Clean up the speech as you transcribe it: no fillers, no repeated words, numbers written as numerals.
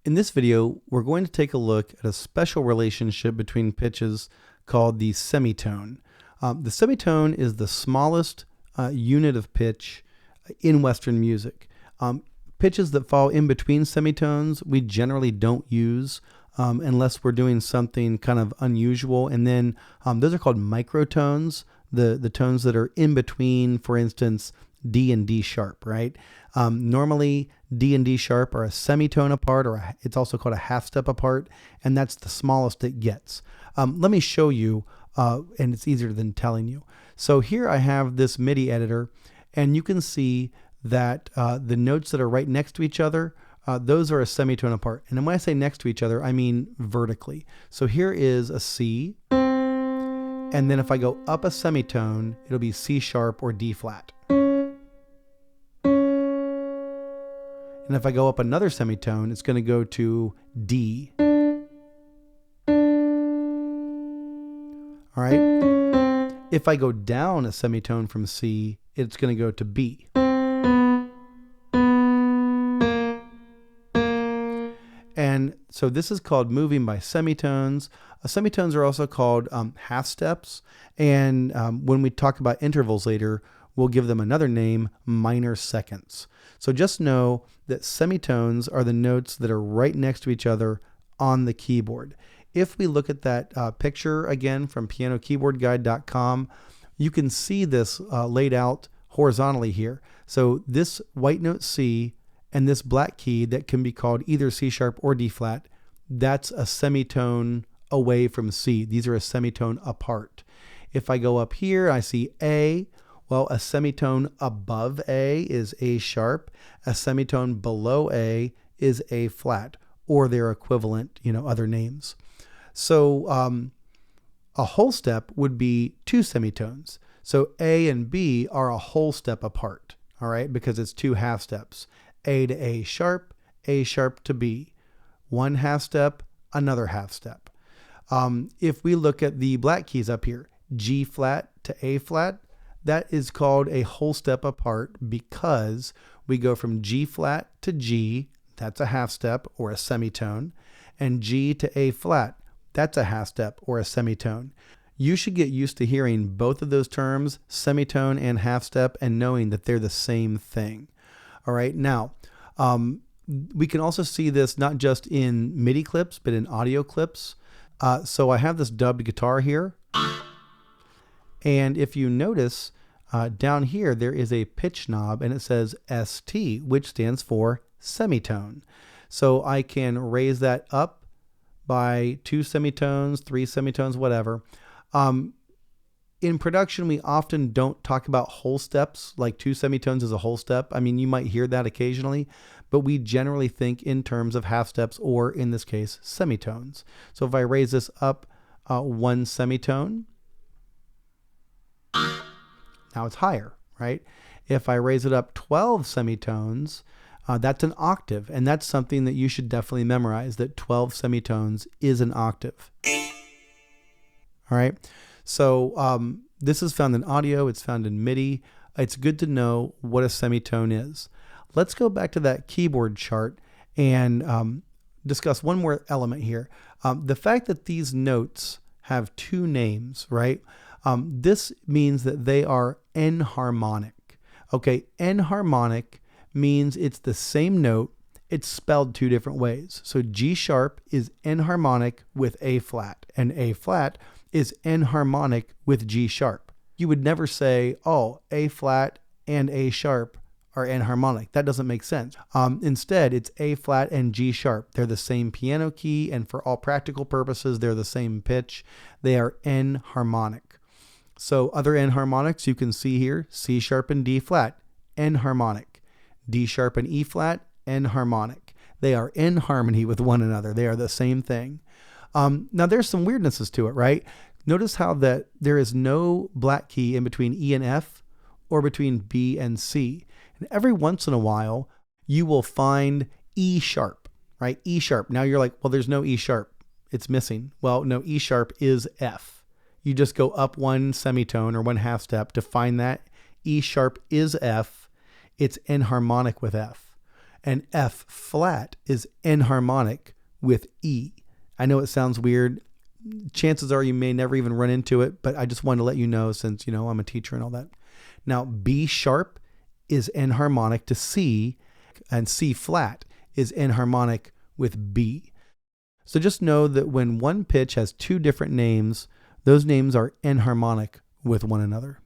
In this video, we're going to take a look at a special relationship between pitches called the semitone. The semitone is the smallest unit of pitch in Western music. Pitches that fall in between semitones, we generally don't use unless we're doing something kind of unusual. And then those are called microtones, the tones that are in between, for instance, D and D sharp, right? Normally, D and D sharp are a semitone apart, or it's also called a half step apart, and that's the smallest it gets. Let me show you, and it's easier than telling you. So here I have this MIDI editor, and you can see that the notes that are right next to each other, those are a semitone apart. And when I say next to each other, I mean vertically. So here is a C, and then if I go up a semitone, it'll be C sharp or D flat. And if I go up another semitone, it's going to go to D. All right. If I go down a semitone from C, it's going to go to B. And so this is called moving by semitones. Semitones are also called half steps. And when we talk about intervals later, we'll give them another name, minor seconds. So just know that semitones are the notes that are right next to each other on the keyboard. If we look at that picture again from pianokeyboardguide.com, you can see this laid out horizontally here. So this white note C and this black key that can be called either C sharp or D flat, that's a semitone away from C. These are a semitone apart. If I go up here, I see A. Well, a semitone above A is A sharp. A semitone below A is A flat, or their equivalent, other names. So a whole step would be two semitones. So A and B are a whole step apart, all right, because it's two half steps. A to A sharp to B. One half step, another half step. If we look at the black keys up here, G flat to A flat, that is called a whole step apart because we go from G flat to G, that's a half step or a semitone, and G to A flat, that's a half step or a semitone. You should get used to hearing both of those terms, semitone and half step, and knowing that they're the same thing. All right, now, we can also see this not just in MIDI clips, but in audio clips. So I have this dubbed guitar here. And if you notice down here, there is a pitch knob and it says ST, which stands for semitone. So I can raise that up by 2 semitones, 3 semitones, whatever. In production, we often don't talk about whole steps, like 2 semitones is a whole step. I mean, you might hear that occasionally, but we generally think in terms of half steps, or in this case, semitones. So if I raise this up 1 semitone, now it's higher, right? If I raise it up 12 semitones, that's an octave, and that's something that you should definitely memorize, that 12 semitones is an octave. All right, so this is found in audio, it's found in MIDI. It's good to know what a semitone is. Let's go back to that keyboard chart and discuss one more element here. The fact that these notes have 2 names, right? This means that they are enharmonic. Okay, enharmonic means it's the same note, it's spelled 2 different ways. So G sharp is enharmonic with A flat, and A flat is enharmonic with G sharp. You would never say, oh, A flat and A sharp are enharmonic. That doesn't make sense. Instead, it's A flat and G sharp. They're the same piano key, and for all practical purposes, they're the same pitch. They are enharmonic. So other enharmonics you can see here, C sharp and D flat, enharmonic. D sharp and E flat, enharmonic. They are in harmony with one another. They are the same thing. Now there's some weirdnesses to it, right? Notice how that there is no black key in between E and F or between B and C. And every once in a while, you will find E sharp, right? E sharp. Now you're like, well, there's no E sharp. It's missing. Well, no, E sharp is F. You just go up 1 semitone or 1 half step to find that. E sharp is F. It's enharmonic with F. And F flat is enharmonic with E. I know it sounds weird. Chances are you may never even run into it, but I just wanted to let you know since, I'm a teacher and all that. Now, B sharp is enharmonic to C, and C flat is enharmonic with B. So just know that when one pitch has two different names, those names are enharmonic with one another.